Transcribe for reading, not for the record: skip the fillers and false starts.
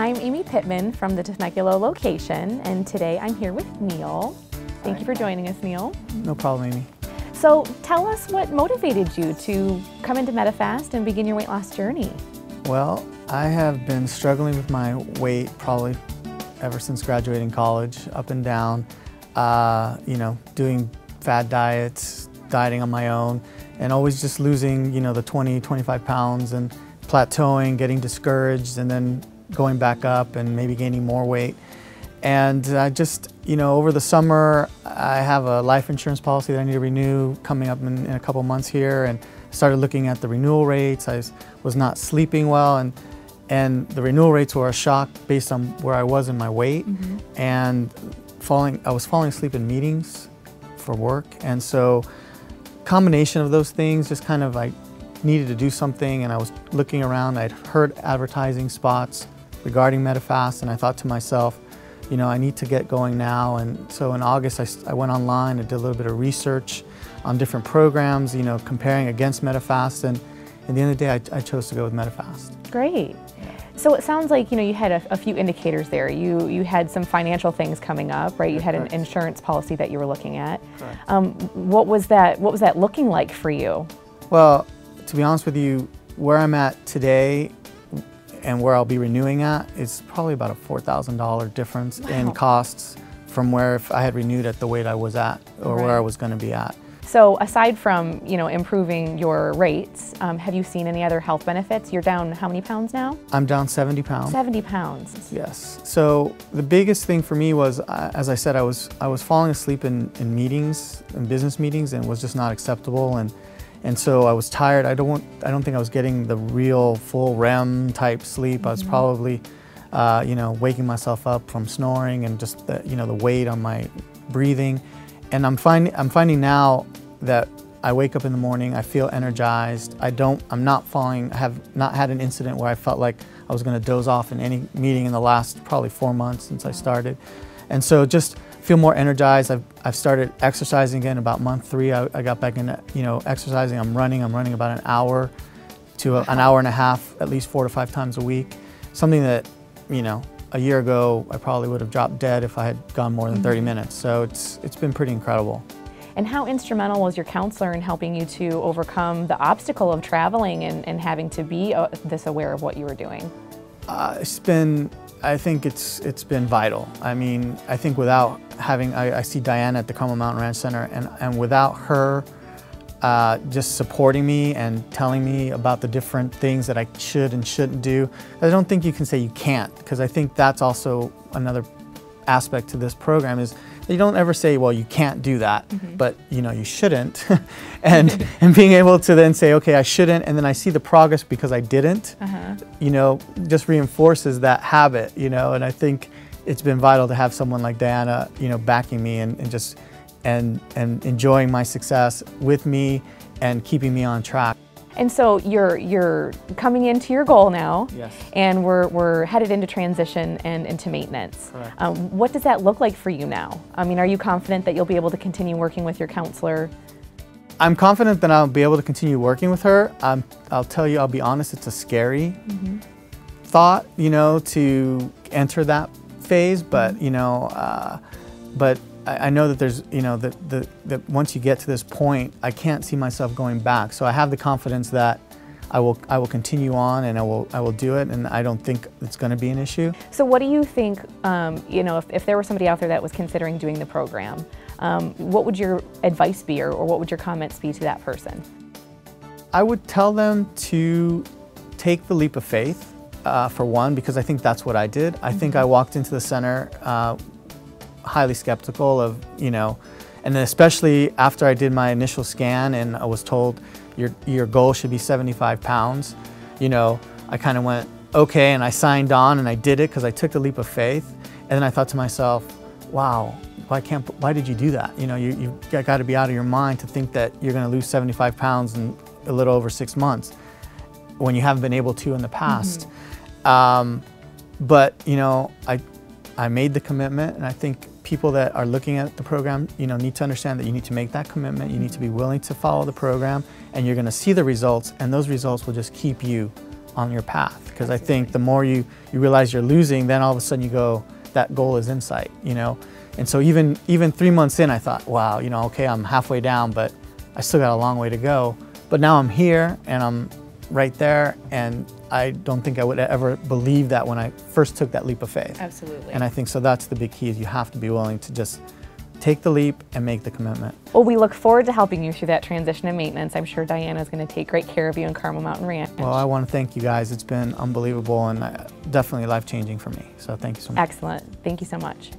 I'm Amy Pittman from the Temecula location, and today I'm here with Neil. Thank you for joining us, Neil. No problem, Amy. So tell us what motivated you to come into Medifast and begin your weight loss journey. Well, I have been struggling with my weight probably ever since graduating college, up and down, doing fad diets, dieting on my own, and always just losing, the 20, 25 pounds and plateauing, getting discouraged, and then going back up and maybe gaining more weight. And I just, over the summer, I have a life insurance policy that I need to renew coming up in a couple months here, and started looking at the renewal rates. I was not sleeping well, and the renewal rates were a shock based on where I was in my weight, and I was falling asleep in meetings for work. And so combination of those things, just kind of, I needed to do something, and I was looking around. I'd heard advertising spots regarding Medifast, and I thought to myself, I need to get going now. And so in August, I went online and did a little bit of research on different programs, comparing against Medifast, and at the end of the day, I chose to go with Medifast. Great. So it sounds like, you had a few indicators there. You had some financial things coming up, right? You had an insurance policy that you were looking at. What was that looking like for you? Well, to be honest with you, where I'm at today and where I'll be renewing at is probably about a $4,000 difference in costs from where if I had renewed at the weight I was at or where I was going to be at. So aside from, improving your rates, have you seen any other health benefits? You're down how many pounds now? I'm down 70 pounds. 70 pounds. Yes. So the biggest thing for me was, as I said, I was falling asleep in meetings, in business meetings, and it was just not acceptable. And so I was tired. I don't think I was getting the real full REM type sleep. I was probably, waking myself up from snoring and just the weight on my breathing. And I'm finding now that I wake up in the morning, I feel energized. I have not had an incident where I felt like I was going to doze off in any meeting in the last probably 4 months since I started. And so just feel more energized. I've started exercising again about month 3. I got back into exercising. I'm running about an hour to an hour and a half, at least 4 to 5 times a week. Something that a year ago I probably would have dropped dead if I had gone more than 30 minutes. So it's been pretty incredible. And how instrumental was your counselor in helping you to overcome the obstacle of traveling and having to be this aware of what you were doing? I think it's been vital. I mean, I think without having, I see Diana at the Carmel Mountain Ranch Center, and without her just supporting me and telling me about the different things that I should and shouldn't do, I don't think you can say you can't, because I think that's also another aspect to this program is that you don't ever say, well, you can't do that, but you shouldn't. and being able to then say, okay, I shouldn't, and then I see the progress because I didn't, just reinforces that habit, and I think it's been vital to have someone like Diana, backing me and enjoying my success with me and keeping me on track. And so you're coming into your goal now, yes, and we're headed into transition and into maintenance. What does that look like for you now? I mean, are you confident that you'll be able to continue working with your counselor? I'm confident that I'll be able to continue working with her. I'll tell you, I'll be honest, it's a scary thought, to enter that phase, but but I know that there's, that once you get to this point, I can't see myself going back. So I have the confidence that I will continue on, and I will do it, and I don't think it's going to be an issue. So what do you think, if there were somebody out there that was considering doing the program, what would your advice be, or what would your comments be to that person? I would tell them to take the leap of faith, for one, because I think that's what I did. I think I walked into the center highly skeptical of, and then especially after I did my initial scan and I was told your goal should be 75 pounds, I kind of went, okay, and I signed on and I did it because I took the leap of faith. And then I thought to myself, wow, why did you do that? You've got to be out of your mind to think that you're going to lose 75 pounds in a little over 6 months when you haven't been able to in the past. But, I made the commitment, and I think people that are looking at the program, need to understand that you need to make that commitment. You need to be willing to follow the program, and you're going to see the results, and those results will just keep you on your path. Because I think the more you realize you're losing, then all of a sudden you go, that goal is in sight, you know? And so even 3 months in, I thought, wow, you know, okay, I'm halfway down, but I still got a long way to go. But now I'm here and I'm right there, and I don't think I would ever believe that when I first took that leap of faith. Absolutely. And I think so that's the big key, is you have to be willing to just take the leap and make the commitment. Well, we look forward to helping you through that transition and maintenance. I'm sure Diana's going to take great care of you in Carmel Mountain Ranch. Well, I want to thank you guys. It's been unbelievable and definitely life-changing for me. So thank you so much. Excellent. Thank you so much.